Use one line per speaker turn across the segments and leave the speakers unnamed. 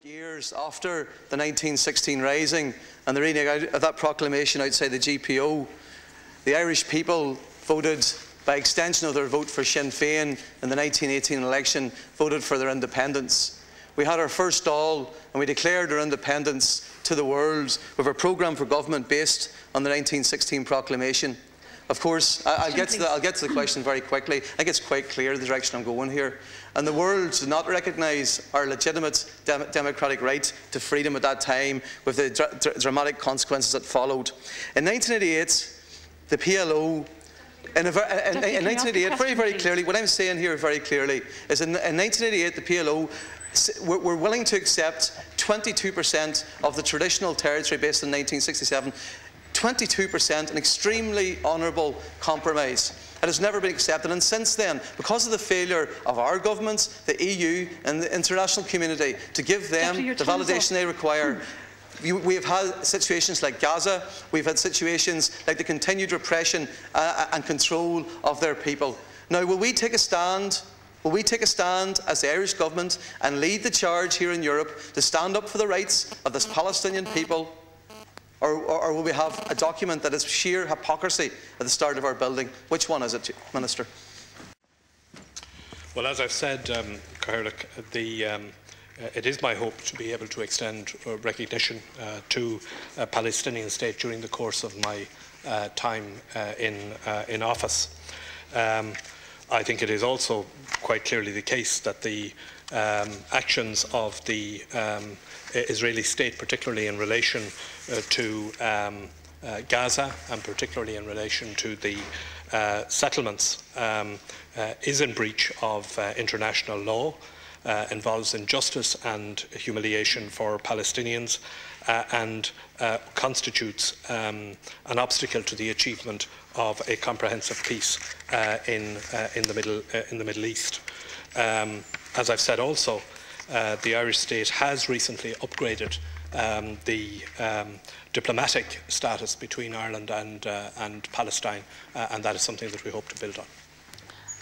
Years after the 1916 Rising and the reading out of that proclamation outside the GPO, the Irish people voted, by extension of their vote for Sinn Féin in the 1918 election, voted for their independence. We had our first Dáil and we declared our independence to the world with a programme for government based on the 1916 proclamation. Of course, I'll get to the question very quickly. I think it's quite clear the direction I'm going here. And the world did not recognise our legitimate democratic right to freedom at that time, with the dramatic consequences that followed. In 1988, the PLO, in 1988, very clearly, what I'm saying here very clearly is in 1988, the PLO were willing to accept 22% of the traditional territory based in 1967. 22%, an extremely honourable compromise. It has never been accepted, and since then, because of the failure of our governments, the EU and the international community to give them the validation they require, we have had situations like Gaza, we've had situations like the continued repression and control of their people. Now, will we take a stand? Will we take a stand as the Irish government and lead the charge here in Europe to stand up for the rights of this Palestinian people? Or will we have a document that is sheer hypocrisy at the start of our building? Which one is it, Minister?
Well, as I've said, Pádraig, it is my hope to be able to extend recognition to a Palestinian state during the course of my time in office. I think it is also quite clearly the case that the actions of the Israeli state, particularly in relation to Gaza and particularly in relation to the settlements, is in breach of international law, involves injustice and humiliation for Palestinians, and constitutes an obstacle to the achievement of a comprehensive peace in the Middle East. As I've said also, the Irish state has recently upgraded the diplomatic status between Ireland and Palestine, and that is something that we hope to build on.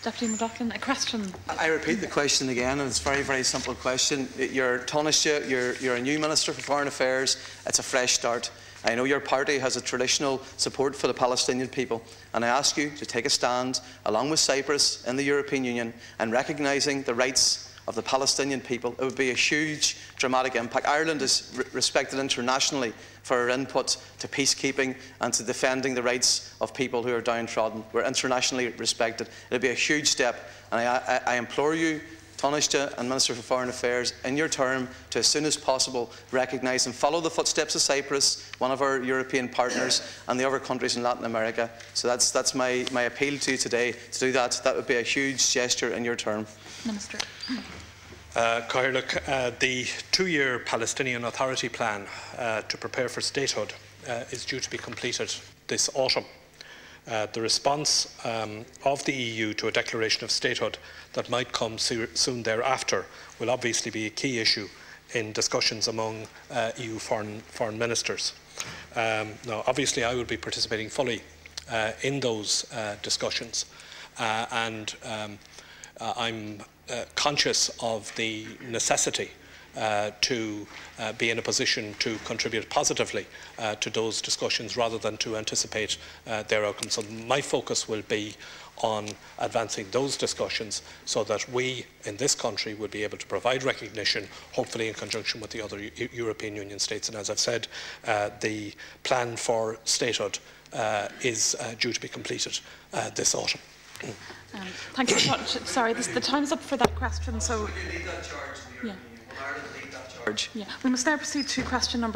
Deputy MacLochlainn, a question.
I repeat the question again, and it's a very, very simple question. You're Taoiseach, you're a new Minister for Foreign Affairs. It's a fresh start. I know your party has a traditional support for the Palestinian people, and I ask you to take a stand, along with Cyprus in the European Union, and recognising the rights of the Palestinian people. It would be a huge, dramatic impact. Ireland is respected internationally for our input to peacekeeping and to defending the rights of people who are downtrodden. We're internationally respected. It would be a huge step, and I implore you, Taoiseach and Minister for Foreign Affairs, in your term, to as soon as possible recognise and follow the footsteps of Cyprus, one of our European partners, and the other countries in Latin America. So that's my appeal to you today, to do that. That would be a huge gesture in your term.
Minister.
Pádraig, the two-year Palestinian Authority plan to prepare for statehood is due to be completed this autumn. The response of the EU to a declaration of statehood that might come soon thereafter will obviously be a key issue in discussions among EU foreign ministers. Now, obviously, I will be participating fully in those discussions, and I'm conscious of the necessity to be in a position to contribute positively to those discussions rather than to anticipate their outcomes. So my focus will be on advancing those discussions so that we in this country will be able to provide recognition, hopefully in conjunction with the other European Union states. And as I've said, the plan for statehood is due to be completed this autumn.
Thank you so much. Sorry, the time's up for that question. So, yeah.
Will Ireland lead that charge?
Yeah. We must now proceed to question number